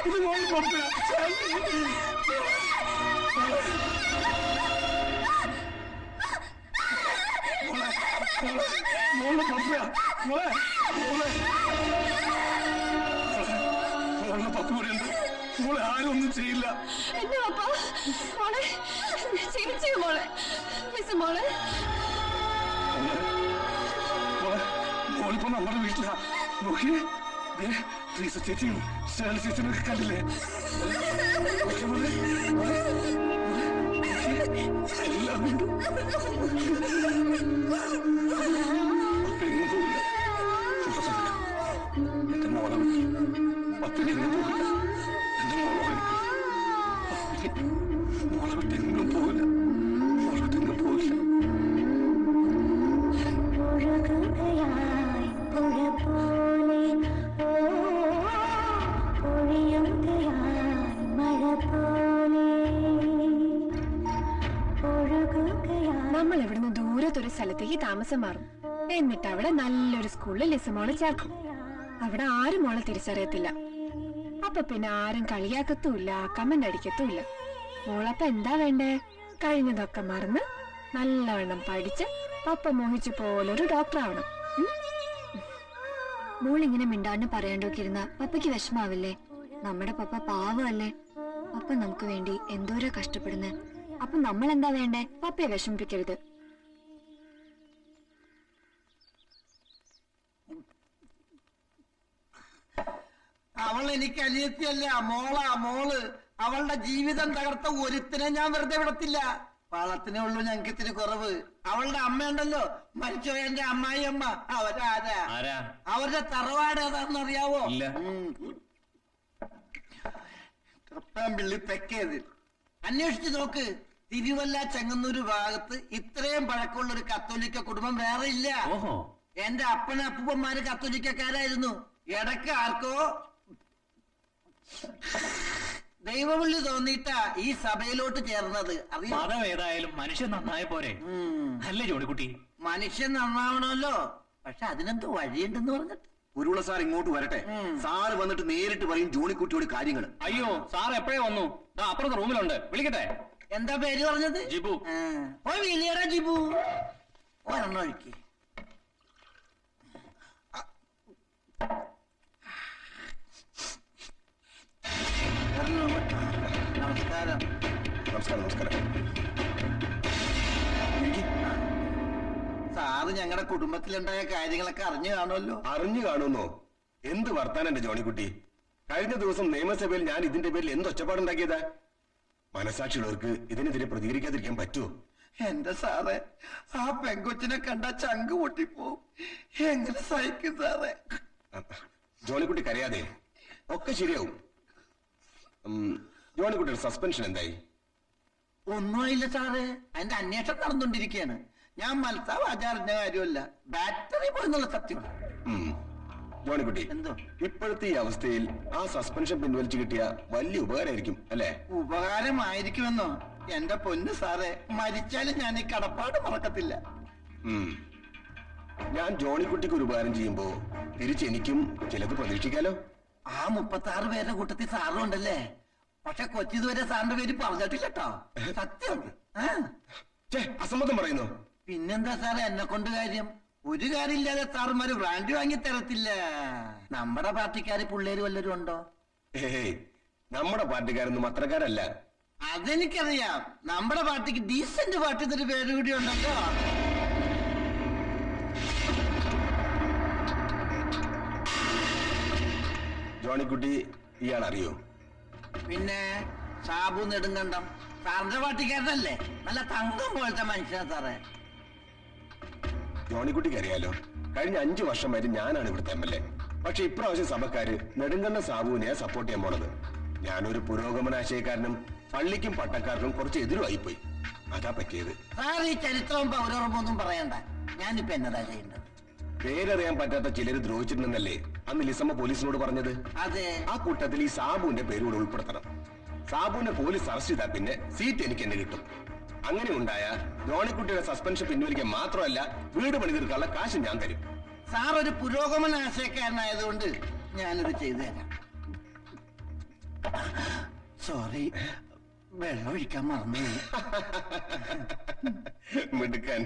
ഇത് മോള് പപ്പയാ. മോള് പപ്പയാ. മോളെ മോളുടെ പപ്പ ഇവിടെ ഉണ്ട്. മോളെ ആരും ഒന്നും ചെയ്യില്ല. എന്റെ പപ്പ മോളെ ചിരിച്ചു മോളെ മോളെ മോളിപ്പോ നമ്മുടെ വീട്ടിലാ. നോക്കിയേ, ചേച്ചിയും ചേച്ചിനൊക്കെ കണ്ടില്ലേ? എല്ലാം ഉണ്ട്. എന്റെ മോളെ പത്തിനെങ്ങും പോകില്ല. എന്റെ മോളെ വിട്ടെങ്ങും പോകില്ല. മോളെ വിട്ടെങ്ങും പോകില്ല. നമ്മൾ ഇവിടുന്ന് ദൂരത്തൊരു സ്ഥലത്തേക്ക് താമസം മാറും. എന്നിട്ട് അവിടെ നല്ലൊരു സ്കൂളിൽ ലിസമോളെ ചേർക്കും. അവിടെ ആരും മോളെ തിരിച്ചറിയത്തില്ല. അപ്പൊ പിന്നെ ആരും കളിയാക്കത്തുമില്ല, കമന്റ് അടിക്കത്തുമില്ല. മോളപ്പ എന്താ വേണ്ടേ? കഴിഞ്ഞതൊക്കെ മറന്ന് നല്ലവണ്ണം പഠിച്ച് പപ്പ മോഹിച്ചു പോലൊരു ഡോക്ടർ ആവണം. മോളിങ്ങനെ മിണ്ടാണ്ട് പറയാണ്ടോക്കിരുന്ന പപ്പയ്ക്ക് വിഷമാവില്ലേ? നമ്മുടെ പപ്പ പാവല്ലേ? പപ്പ നമുക്ക് വേണ്ടി എന്തോരോ കഷ്ടപ്പെടുന്നേ. അപ്പൊ നമ്മൾ എന്താ വേണ്ടേ? പപ്പയെ വിഷമിപ്പിക്കരുത്. അവൾ എനിക്ക് അനിയത്തിയല്ല, മോളാ മോള്. അവളുടെ ജീവിതം തകർത്ത ഒരുത്തിനെ ഞാൻ വെറുതെ വിടത്തില്ല. വളത്തിനേ ഉള്ളൂ ഞങ്ങൾക്ക് ഇത്തിരി കുറവ്. അവളുടെ അമ്മയുണ്ടല്ലോ, മരിച്ചോ എന്റെ അമ്മായി അമ്മ. അവരാരാ? അവരുടെ തറവാട് ഏതാണെന്നറിയാവോ? പിള്ളി തെക്കേത്. അന്വേഷിച്ചു നോക്ക്. തിരുവല്ല ചെങ്ങന്നൂര് ഭാഗത്ത് ഇത്രയും പഴക്കമുള്ള ഒരു കത്തോലിക്ക കുടുംബം വേറെ ഇല്ല. എന്റെ അപ്പനും അപ്പൂപ്പന്മാര് കത്തോലിക്കക്കാരായിരുന്നു. ഇടയ്ക്ക് ആർക്കോ ദൈവവിളി തോന്നിയിട്ടാ ഈ സഭയിലോട്ട് ചേർന്നത്. മതം ഏതായാലും മനുഷ്യൻ നന്നായ പോരെ അല്ലേ ജോണിക്കുട്ടി? മനുഷ്യൻ നന്നാവണമല്ലോ, പക്ഷെ അതിനെന്ത് വഴിയുണ്ടെന്ന് പറഞ്ഞിട്ട്. കുരുള സാർ ഇങ്ങോട്ട് വരട്ടെ. സാറ് വന്നിട്ട് നേരിട്ട് പറയും ജോണിക്കുട്ടിയോട് കാര്യങ്ങൾ. അയ്യോ, സാർ എപ്പോഴേ വന്നു? അപ്പുറത്തെ റൂമിലുണ്ട്, വിളിക്കട്ടെ. എന്താ പേര് പറഞ്ഞത്? ജിബു. ഓ വിളിയടാ ജിബു. ഒരെണ്ണം ഒഴിക്ക്. നമസ്കാരം. നമസ്കാരം. നമസ്കാരം. സാറ് ഞങ്ങളുടെ കുടുംബത്തിലുണ്ടായ കാര്യങ്ങളൊക്കെ അറിഞ്ഞു കാണുമല്ലോ. അറിഞ്ഞു കാണുന്നോ? എന്ത് വർത്താനം എന്റെ ജോണിക്കുട്ടി. കഴിഞ്ഞ ദിവസം നിയമസഭയിൽ ഞാൻ ഇതിന്റെ പേരിൽ എന്ത് ഒച്ചപ്പാടുണ്ടാക്കിയതാ? മനസാക്ഷിയുള്ളവർക്ക് ഇതിനെതിരെ പ്രതികരിക്കാതിരിക്കാൻ പറ്റുമോ? എന്റെ സാറേ, ആ പെങ്കൊച്ചിനെ കണ്ട ചങ്ക് പൊട്ടിപ്പോവും. എങ്ങനെ സഹിക്കും സാറേ? ജോണിക്കുട്ടി കരയാതെ, ഒക്കെ ശരിയാവും. ജോണിക്കുട്ടിയുടെ സസ്പെൻഷൻ എന്തായി? ഒന്നുമില്ല സാറേ, അതിന്റെ അന്വേഷണം നടന്നുകൊണ്ടിരിക്കുകയാണ്. ഞാൻ മത്സരം ആചാരിച്ച കാര്യമല്ല, ബാറ്ററി പോയെന്നുള്ള സത്യം. ജോണിക്കുട്ടി, എന്തോ ഇപ്പോഴത്തെ ഈ അവസ്ഥയിൽ ആ സസ്പെൻഷൻ പിൻവലിച്ചു കിട്ടിയ വലിയ ഉപകാരമായിരിക്കും അല്ലേ? ഉപകാരമായിരിക്കുമെന്നോ? എന്റെ പൊന്നു സാറേ, മരിച്ചാലും ഞാൻ ഈ കടപ്പാട് മറക്കത്തില്ല. ഞാൻ ജോണിക്കുട്ടിക്ക് ഒരു ഉപകാരം ചെയ്യുമ്പോ തിരിച്ചെനിക്കും ചിലത് പ്രതീക്ഷിക്കാലോ. ആ 36 പേരുടെ കൂട്ടത്തിൽ സാറും ഉണ്ടല്ലേ? പക്ഷെ കൊച്ചിതുവരെ സാറിന്റെ പേര് പറഞ്ഞിട്ടില്ലട്ടോ. സത്യം. അസമ്മതം പറയുന്നു. പിന്നെന്താ സാറേ എന്നെ കൊണ്ട് കാര്യം? ഒരു കാര്യമില്ലാതെ സാറുമാര് ബ്രാൻഡ് വാങ്ങി തരത്തില്ല. നമ്മുടെ പാർട്ടിക്കാര് പിള്ളേര് വല്ലവരും ഉണ്ടോ? നമ്മുടെ പാർട്ടിക്കാരൊന്നും അത്രക്കാരല്ല. അതെനിക്കറിയാം. നമ്മുടെ പാർട്ടിക്ക് ഡീസന്റ് പാർട്ടി എന്നൊരു പേര് കൂടി ഉണ്ടല്ലോ. ജോണിക്കുട്ടി ഇയാൾ അറിയോ? പിന്നെ സാബു നെടുങ്കണ്ടം സാറിന്റെ പാർട്ടിക്കാരനല്ലേ? നല്ല തങ്കം പോലത്തെ മനുഷ്യനാ സാറേ. ജോണിക്കുട്ടിക്ക് അറിയാലോ, കഴിഞ്ഞ 5 വർഷം വരെ ഞാനാണ് ഇവിടുത്തെ MLA. പക്ഷെ ഇപ്രാവശ്യം സഭക്കാര് നെടുങ്കണ്ണ സാബുവിനെ സപ്പോർട്ട് ചെയ്യാൻ പോണത്. ഞാനൊരു പുരോഗമനാശയക്കാരനും പള്ളിക്കും പട്ടക്കാർക്കും കുറച്ച് എതിരുമായിപ്പോയി. അതാ പറ്റിയത്. സാർ ഈ ചരിത്രവും പൗരോർമ്മൊന്നും പറയണ്ട. ഞാനിപ്പോ എന്നതാ ചെയ്യേണ്ടത്? പേരറിയാൻ പറ്റാത്ത ചിലര് ദ്രോഹിച്ചിട്ടുണ്ടെന്നല്ലേ അന്ന് ലിസമ്മ പോലീസിനോട് പറഞ്ഞത്? അതെ. ആ കൂട്ടത്തിൽ ഈ സാബുവിന്റെ പേരൂടെ ഉൾപ്പെടുത്തണം. സാബുവിനെ പോലീസ് അറസ്റ്റ് ചെയ്താൽ പിന്നെ സീറ്റ് എനിക്ക് എന്നെ കിട്ടും. അങ്ങനെ ഉണ്ടായ ജോണിക്കുട്ടിയുടെ സസ്പെൻഷൻ പിൻവലിക്കാൻ മാത്രമല്ല വീട് പണി തീർക്കാനുള്ള കാശ് ഞാൻ തരും. സാർ ഒരു പുരോഗമന ആശയക്കാരനായതുകൊണ്ട് ഞാനിത് ചെയ്തു തരാം. സോറി, വെള്ളം ഒഴിക്കാൻ മറന്നു. മിടുക്കാൻ.